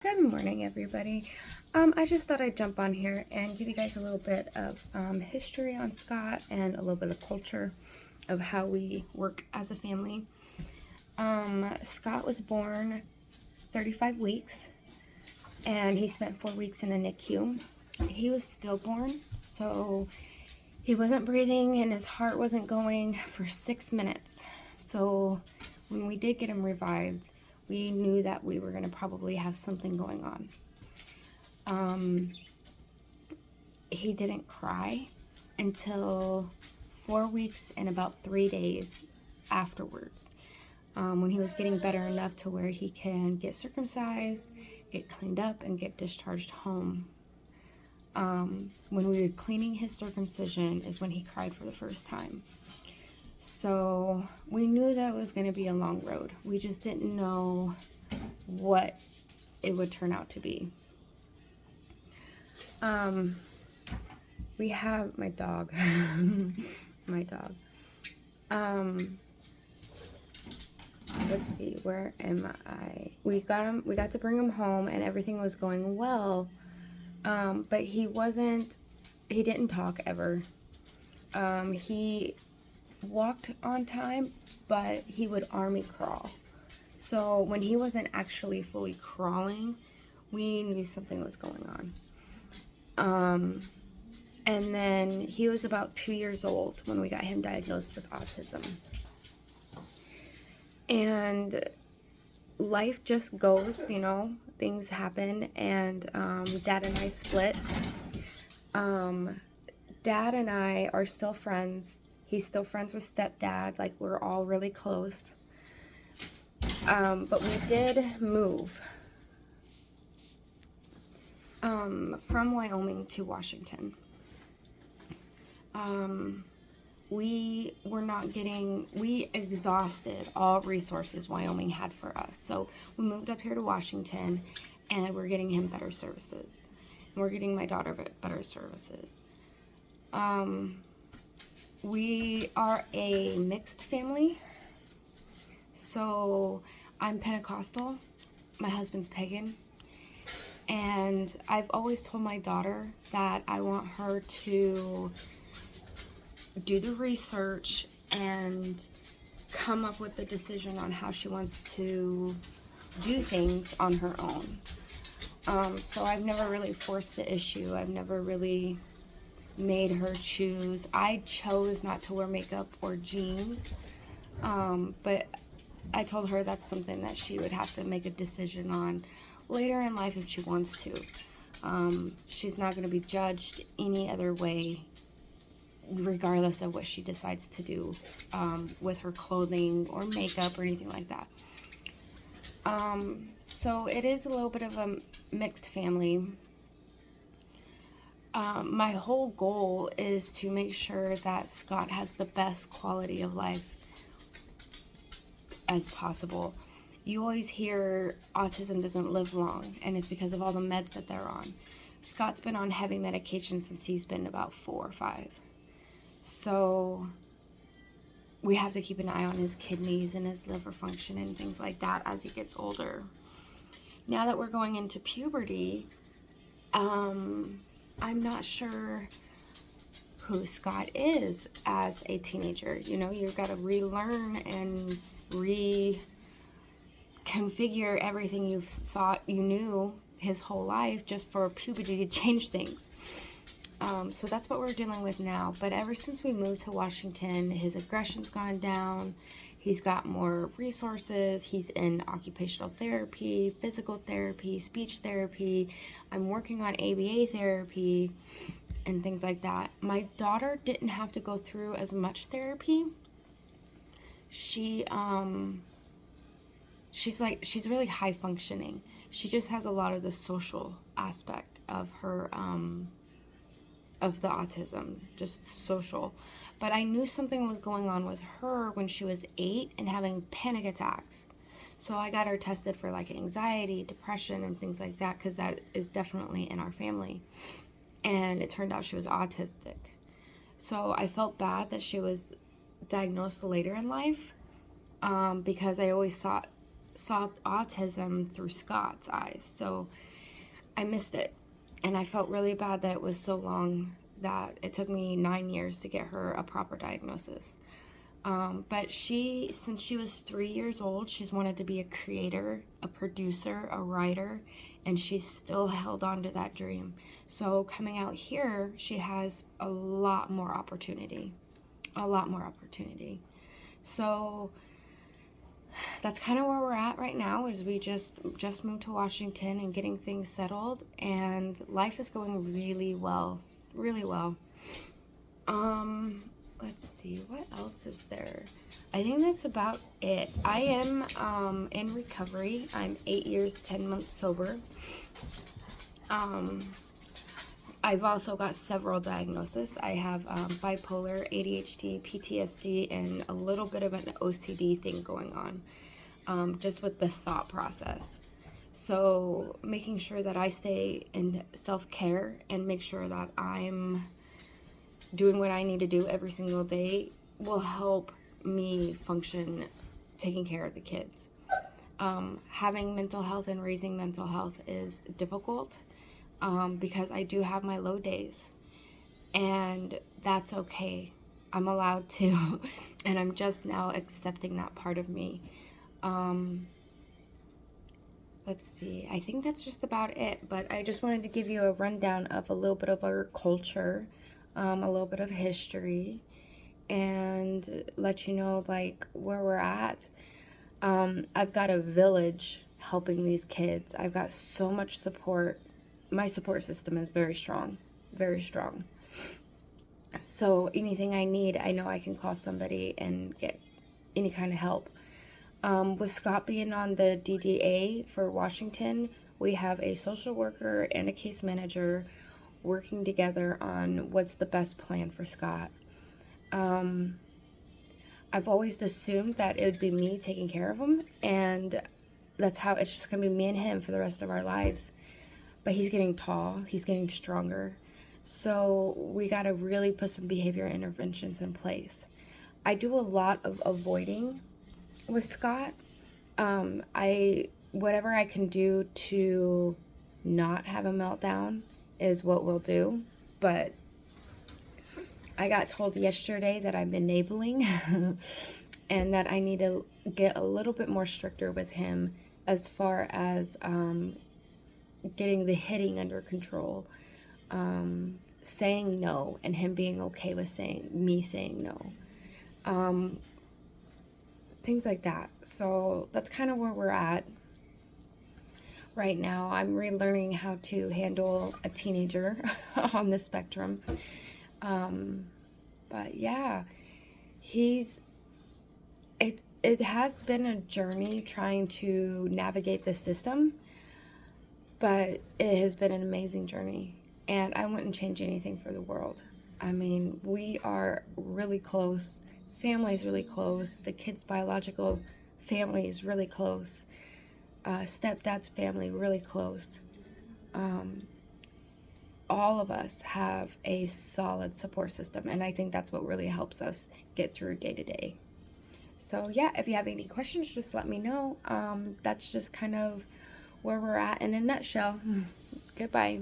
Good morning, everybody. I just thought I'd jump on here and give you guys a little bit of history on Scott and a little bit of culture of how we work as a family. Scott was born 35 weeks and he spent 4 weeks in the NICU. He was stillborn, so he wasn't breathing and his heart wasn't going for 6 minutes. So when we did get him revived, we knew that we were going to probably have something going on. He didn't cry until 4 weeks and about 3 days afterwards, when he was getting better enough to where he can get circumcised, get cleaned up, and get discharged home. When we were cleaning his circumcision is when he cried for the first time. So we knew that it was going to be a long road. We just didn't know what it would turn out to be. We have my dog. My dog. Let's see, where am I? We got to bring him home and everything was going well. But he didn't talk ever. He walked on time, but he would army crawl. So when he wasn't actually fully crawling, we knew something was going on. And then he was about 2 years old when we got him diagnosed with autism. And life just goes, things happen, and Dad and I split. Dad and I are still friends. He's still friends with stepdad, like we're all really close. But we did move from Wyoming to Washington. We exhausted all resources Wyoming had for us. So we moved up here to Washington and we're getting him better services. And we're getting my daughter better services. We are a mixed family. So I'm Pentecostal, my husband's pagan, and I've always told my daughter that I want her to do the research and come up with a decision on how she wants to do things on her own. So I've never really forced the issue. I've never really made her choose. I chose not to wear makeup or jeans, but I told her that's something that she would have to make a decision on later in life if she wants to. She's not going to be judged any other way regardless of what she decides to do with her clothing or makeup or anything like that. So it is a little bit of a mixed family. My whole goal is to make sure that Scott has the best quality of life as possible. You always hear autism doesn't live long, and it's because of all the meds that they're on. Scott's been on heavy medication since he's been about 4 or 5. So we have to keep an eye on his kidneys and his liver function and things like that as he gets older. Now that we're going into puberty, I'm not sure who Scott is as a teenager. You've got to relearn and reconfigure everything you've thought you knew his whole life just for puberty to change things. So that's what we're dealing with now. But ever since we moved to Washington, his aggression's gone down. He's got more resources. He's in occupational therapy, physical therapy, speech therapy. I'm working on ABA therapy and things like that. My daughter didn't have to go through as much therapy. She's really high functioning. She just has a lot of the social aspect of her of the autism, just social. But I knew something was going on with her when she was 8 and having panic attacks. So I got her tested for like anxiety, depression, and things like that, because that is definitely in our family. And it turned out she was autistic. So I felt bad that she was diagnosed later in life, because I always saw autism through Scott's eyes. So I missed it. And I felt really bad that it was so long, that it took me 9 years to get her a proper diagnosis. But since she was 3 years old, she's wanted to be a creator, a producer, a writer, and she's still held on to that dream. So coming out here, she has a lot more opportunity. A lot more opportunity. So that's kind of where we're at right now, is we just moved to Washington and getting things settled, and life is going really well. Really well. Let's see, what else is there? I think that's about it. I am in recovery. I'm 8 years, 10 months sober. I've also got several diagnoses. I have bipolar, ADHD, PTSD, and a little bit of an OCD thing going on, just with the thought process. So making sure that I stay in self-care and make sure that I'm doing what I need to do every single day will help me function taking care of the kids. Having mental health and raising mental health is difficult, because I do have my low days, and that's okay. I'm allowed to, and I'm just now accepting that part of me. Let's see, I think that's just about it, but I just wanted to give you a rundown of a little bit of our culture, a little bit of history, and let you know like where we're at. I've got a village helping these kids. I've got so much support. My support system is very strong, very strong. So anything I need, I know I can call somebody and get any kind of help. With Scott being on the DDA for Washington, we have a social worker and a case manager working together on what's the best plan for Scott. I've always assumed that it would be me taking care of him, and that's how it's just gonna be me and him for the rest of our lives. But he's getting tall, he's getting stronger, so we gotta really put some behavior interventions in place. I do a lot of avoiding with Scott. Whatever I can do to not have a meltdown is what we'll do, but I got told yesterday that I'm enabling and that I need to get a little bit more stricter with him as far as getting the hitting under control, saying no, and him being okay with saying no, things like that. So that's kind of where we're at right now. I'm relearning how to handle a teenager on the spectrum. But yeah, it has been a journey trying to navigate the system, but it has been an amazing journey, and I wouldn't change anything for the world. I mean, we are really close. Family's really close. The kid's biological family is really close. Stepdad's family, really close. All of us have a solid support system, and I think that's what really helps us get through day to day. So yeah, if you have any questions, just let me know. That's just kind of where we're at in a nutshell. Goodbye.